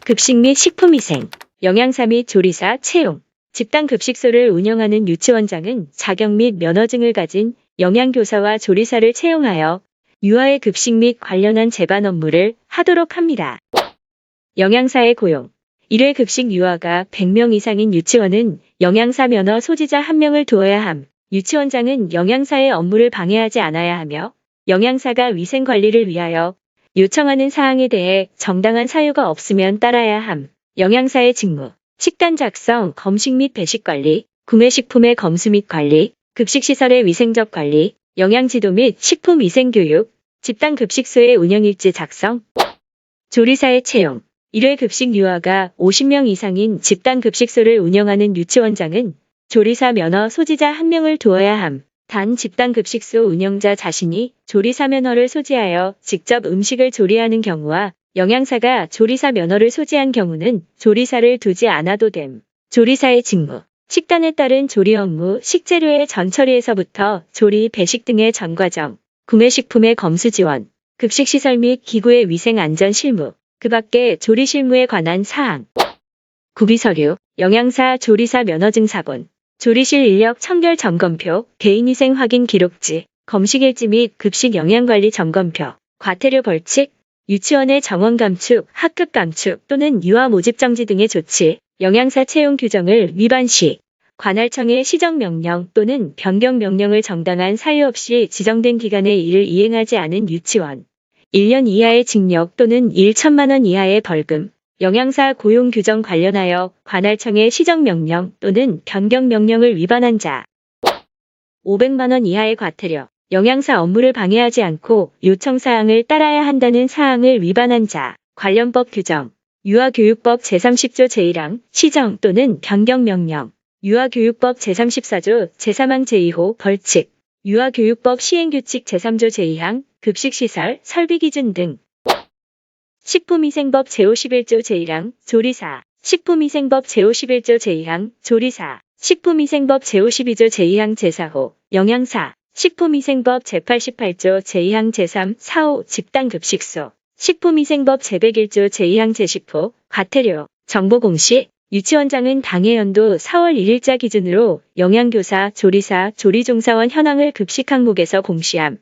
급식 및 식품위생, 영양사 및 조리사 채용, 집단 급식소를 운영하는 유치원장은 자격 및 면허증을 가진 영양교사와 조리사를 채용하여 유아의 급식 및 관련한 제반 업무를 하도록 합니다. 영양사의 고용. 1회 급식 유아가 100명 이상인 유치원은 영양사 면허 소지자 1명을 두어야 함. 유치원장은 영양사의 업무를 방해하지 않아야 하며 영양사가 위생관리를 위하여 요청하는 사항에 대해 정당한 사유가 없으면 따라야 함. 영양사의 직무. 식단 작성, 검식 및 배식 관리, 구매식품의 검수 및 관리, 급식시설의 위생적 관리, 영양지도 및 식품위생교육, 집단급식소의 운영일지 작성. 조리사의 채용. 1회 급식 유아가 50명 이상인 집단급식소를 운영하는 유치원장은 조리사 면허 소지자 1명을 두어야 함. 단 집단급식소 운영자 자신이 조리사 면허를 소지하여 직접 음식을 조리하는 경우와 영양사가 조리사 면허를 소지한 경우는 조리사를 두지 않아도 됨. 조리사의 직무. 식단에 따른 조리 업무, 식재료의 전처리에서부터 조리, 배식 등의 전 과정, 구매식품의 검수 지원, 급식시설 및 기구의 위생 안전 실무, 그 밖에 조리 실무에 관한 사항. 구비서류, 영양사 조리사 면허증 사본, 조리실 인력 청결 점검표, 개인위생 확인 기록지, 검식일지 및 급식 영양관리 점검표, 과태료 벌칙, 유치원의 정원 감축, 학급 감축 또는 유아 모집 정지 등의 조치, 영양사 채용 규정을 위반 시 관할청의 시정명령 또는 변경명령을 정당한 사유 없이 지정된 기간에 이를 이행하지 않은 유치원, 1년 이하의 징역 또는 1천만 원 이하의 벌금, 영양사 고용 규정 관련하여 관할청의 시정명령 또는 변경명령을 위반한 자, 500만 원 이하의 과태료, 영양사 업무를 방해하지 않고 요청사항을 따라야 한다는 사항을 위반한 자, 관련법 규정, 유아교육법 제30조 제1항, 시정 또는 변경명령, 유아교육법 제34조 제3항 제2호 벌칙, 유아교육법 시행규칙 제3조 제2항, 급식시설, 설비기준 등. 식품위생법 제51조 제1항, 조리사, 식품위생법 제51조 제2항, 조리사, 식품위생법 제52조 제2항 제4호, 영양사, 식품위생법 제88조 제2항 제3, 4호, 집단급식소, 식품위생법 제101조 제2항 제10호, 과태료, 정보공시, 유치원장은 당해 연도 4월 1일자 기준으로 영양교사, 조리사, 조리종사원 현황을 급식 항목에서 공시함.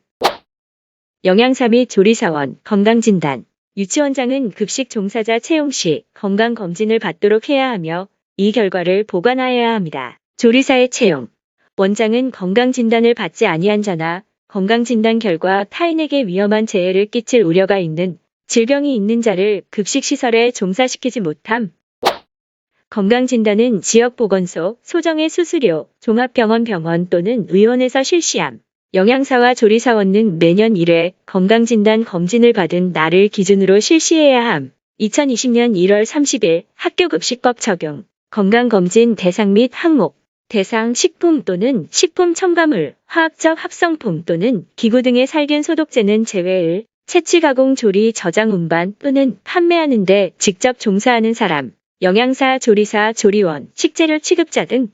영양사 및 조리사원, 건강진단. 유치원장은 급식 종사자 채용 시 건강검진을 받도록 해야 하며 이 결과를 보관하여야 합니다. 조리사의 채용. 원장은 건강진단을 받지 아니한 자나 건강진단 결과 타인에게 위험한 재해를 끼칠 우려가 있는 질병이 있는 자를 급식시설에 종사시키지 못함. 건강진단은 지역보건소, 소정의 수수료, 종합병원 또는 의원에서 실시함. 영양사와 조리사원은 매년 1회 건강진단 검진을 받은 날을 기준으로 실시해야 함. 2020년 1월 30일 학교급식법 적용. 건강검진 대상 및 항목. 대상 식품 또는 식품 첨가물, 화학적 합성품 또는 기구 등의 살균 소독제는 제외일 채취 가공 조리 저장 운반 또는 판매하는 데 직접 종사하는 사람, 영양사, 조리사, 조리원, 식재료 취급자 등.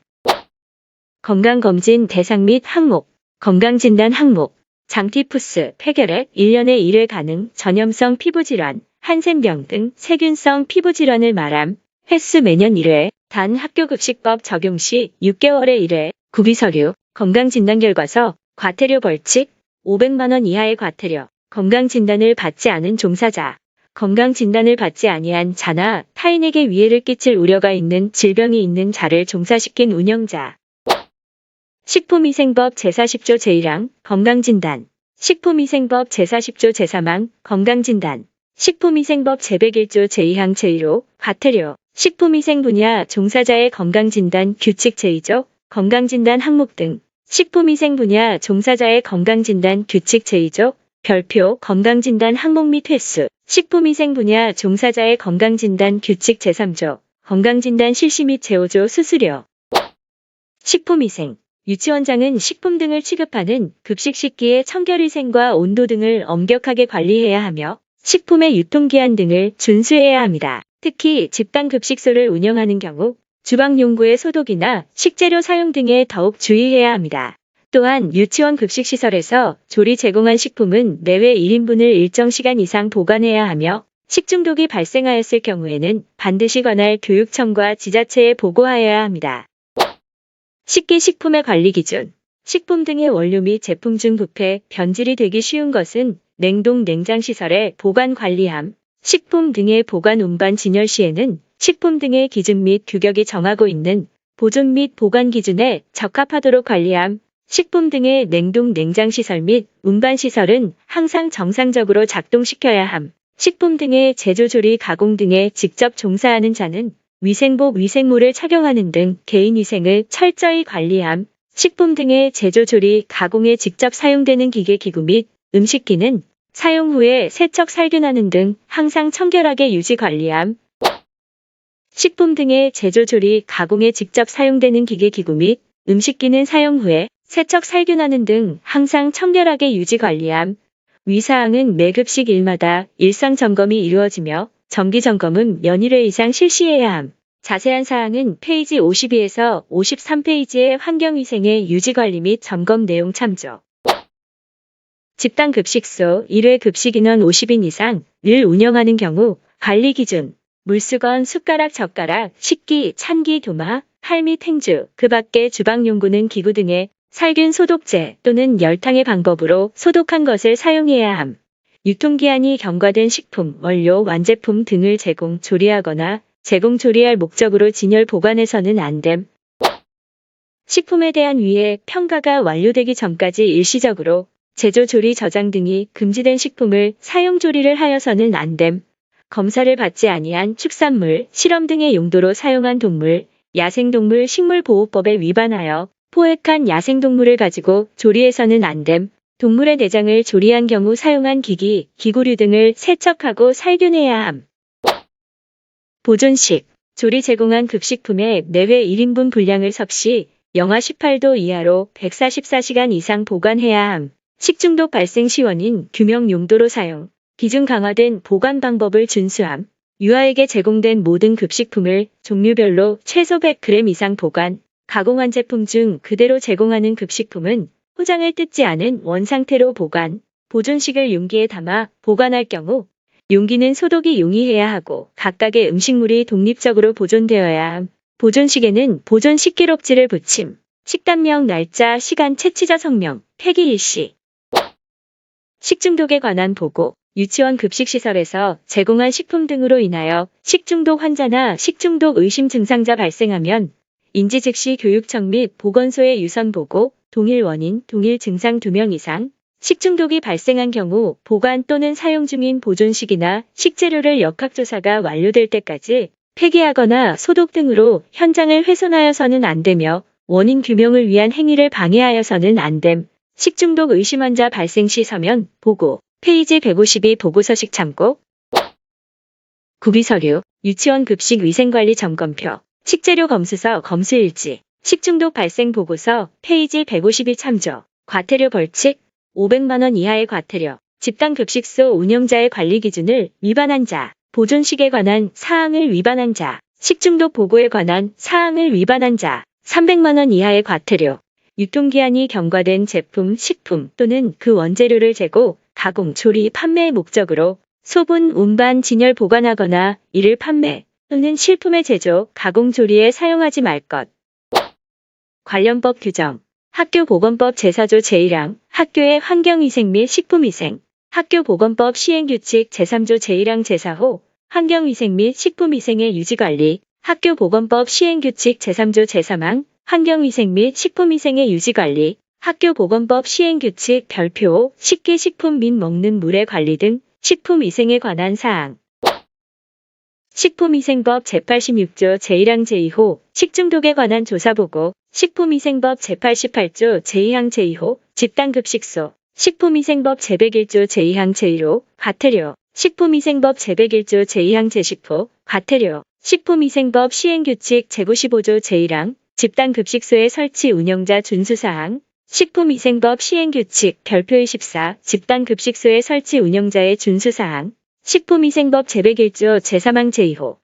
건강검진 대상 및 항목. 건강진단 항목, 장티푸스, 폐결핵, 1년에 1회 가능, 전염성 피부질환, 한센병 등 세균성 피부질환을 말함, 횟수 매년 1회, 단 학교급식법 적용 시 6개월에 1회, 구비서류, 건강진단결과서, 과태료 벌칙, 500만 원 이하의 과태료, 건강진단을 받지 않은 종사자, 건강진단을 받지 아니한 자나 타인에게 위해를 끼칠 우려가 있는 질병이 있는 자를 종사시킨 운영자. 식품위생법 제40조 제1항, 건강진단. 식품위생법 제40조 제3항, 건강진단. 식품위생법 제101조 제2항 제1호, 과태료. 식품위생 분야 종사자의 건강진단 규칙 제2조, 건강진단 항목 등. 식품위생 분야 종사자의 건강진단 규칙 제2조, 별표, 건강진단 항목 및 횟수. 식품위생 분야 종사자의 건강진단 규칙 제3조, 건강진단 실시 및 제5조 수수료. 식품위생. 유치원장은 식품 등을 취급하는 급식 식기의 청결위생과 온도 등을 엄격하게 관리해야 하며 식품의 유통기한 등을 준수해야 합니다. 특히 집단급식소를 운영하는 경우 주방용구의 소독이나 식재료 사용 등에 더욱 주의해야 합니다. 또한 유치원 급식시설에서 조리 제공한 식품은 매회 1인분을 일정 시간 이상 보관해야 하며 식중독이 발생하였을 경우에는 반드시 관할 교육청과 지자체에 보고하여야 합니다. 식기 식품의 관리 기준. 식품 등의 원료 및 제품 중 부패, 변질이 되기 쉬운 것은 냉동 냉장시설의 보관 관리함. 식품 등의 보관 운반 진열 시에는 식품 등의 기준 및 규격이 정하고 있는 보존 및 보관 기준에 적합하도록 관리함. 식품 등의 냉동 냉장시설 및 운반시설은 항상 정상적으로 작동시켜야 함. 식품 등의 제조, 조리, 가공 등에 직접 종사하는 자는 위생복, 위생모를 착용하는 등 개인위생을 철저히 관리함. 식품 등의 제조, 조리, 가공에 직접 사용되는 기계, 기구 및 음식기는 사용 후에 세척, 살균하는 등 항상 청결하게 유지 관리함. 식품 등의 제조, 조리, 가공에 직접 사용되는 기계, 기구 및 음식기는 사용 후에 세척, 살균하는 등 항상 청결하게 유지 관리함. 위사항은 매 급식일마다 일상 점검이 이루어지며 정기 점검은 연일회 이상 실시해야 함. 자세한 사항은 페이지 52에서 53페이지의 환경위생의 유지관리 및 점검 내용 참조. 집단 급식소 1회 급식 인원 50인 이상을 운영하는 경우 관리 기준. 물수건, 숟가락, 젓가락, 식기, 찬기, 도마, 칼 및 행주, 그 밖의 주방용구는 기구 등의 살균 소독제 또는 열탕의 방법으로 소독한 것을 사용해야 함. 유통기한이 경과된 식품, 원료, 완제품 등을 제공, 조리하거나 제공, 조리할 목적으로 진열, 보관해서는 안 됨. 식품에 대한 위해 평가가 완료되기 전까지 일시적으로 제조, 조리, 저장 등이 금지된 식품을 사용, 조리를 하여서는 안 됨. 검사를 받지 아니한 축산물, 실험 등의 용도로 사용한 동물, 야생동물 식물보호법에 위반하여 포획한 야생동물을 가지고 조리해서는 안 됨. 동물의 내장을 조리한 경우 사용한 기기, 기구류 등을 세척하고 살균해야 함. 보존식. 조리 제공한 급식품의 매회 1인분 분량을 섭씨 영하 18도 이하로 144시간 이상 보관해야 함. 식중독 발생 시 원인 규명 용도로 사용. 기준 강화된 보관 방법을 준수함. 유아에게 제공된 모든 급식품을 종류별로 최소 100g 이상 보관. 가공한 제품 중 그대로 제공하는 급식품은 포장을 뜯지 않은 원상태로 보관. 보존식을 용기에 담아 보관할 경우 용기는 소독이 용이해야 하고 각각의 음식물이 독립적으로 보존되어야 함. 보존식에는 보존 식기록지를 붙임. 식단명, 날짜, 시간, 채취자 성명, 폐기 일시. 식중독에 관한 보고. 유치원 급식시설에서 제공한 식품 등으로 인하여 식중독 환자나 식중독 의심 증상자 발생하면 인지 즉시 교육청 및 보건소에 유선 보고, 동일 원인, 동일 증상 2명 이상, 식중독이 발생한 경우 보관 또는 사용 중인 보존식이나 식재료를 역학조사가 완료될 때까지 폐기하거나 소독 등으로 현장을 훼손하여서는 안 되며 원인 규명을 위한 행위를 방해하여서는 안 됨. 식중독 의심 환자 발생 시 서면, 보고, 페이지 152 보고서식 참고. 구비서류, 유치원 급식 위생관리 점검표, 식재료 검수서 검수일지, 식중독 발생 보고서, 페이지 152 참조. 과태료 벌칙, 500만원 이하의 과태료, 집단급식소 운영자의 관리 기준을 위반한 자, 보존식에 관한 사항을 위반한 자, 식중독 보고에 관한 사항을 위반한 자, 300만원 이하의 과태료. 유통기한이 경과된 제품, 식품 또는 그 원재료를 재고, 가공, 조리, 판매의 목적으로 소분, 운반, 진열, 보관하거나 이를 판매 또는 실품의 제조, 가공, 조리에 사용하지 말 것. 관련법 규정. 학교보건법 제4조 제1항, 학교의 환경위생 및 식품위생. 학교보건법 시행규칙 제3조 제1항 제4호, 환경위생 및 식품위생의 유지관리. 학교보건법 시행규칙 제3조 제3항, 환경위생 및 식품위생의 유지관리. 학교보건법 시행규칙 별표 5, 식기 식품 및 먹는 물의 관리 등 식품위생에 관한 사항. 식품위생법 제86조 제1항 제2호, 식중독에 관한 조사보고. 식품위생법 제88조 제2항 제2호, 집단급식소. 식품위생법 제101조 제2항 제1호, 과태료. 식품위생법 제101조 제2항 제10호, 과태료. 식품위생법 시행규칙 제95조 제1항, 집단급식소의 설치 운영자 준수사항. 식품위생법 시행규칙 별표 24, 집단급식소의 설치 운영자의 준수사항. 식품위생법 제101조 제3항 제2호,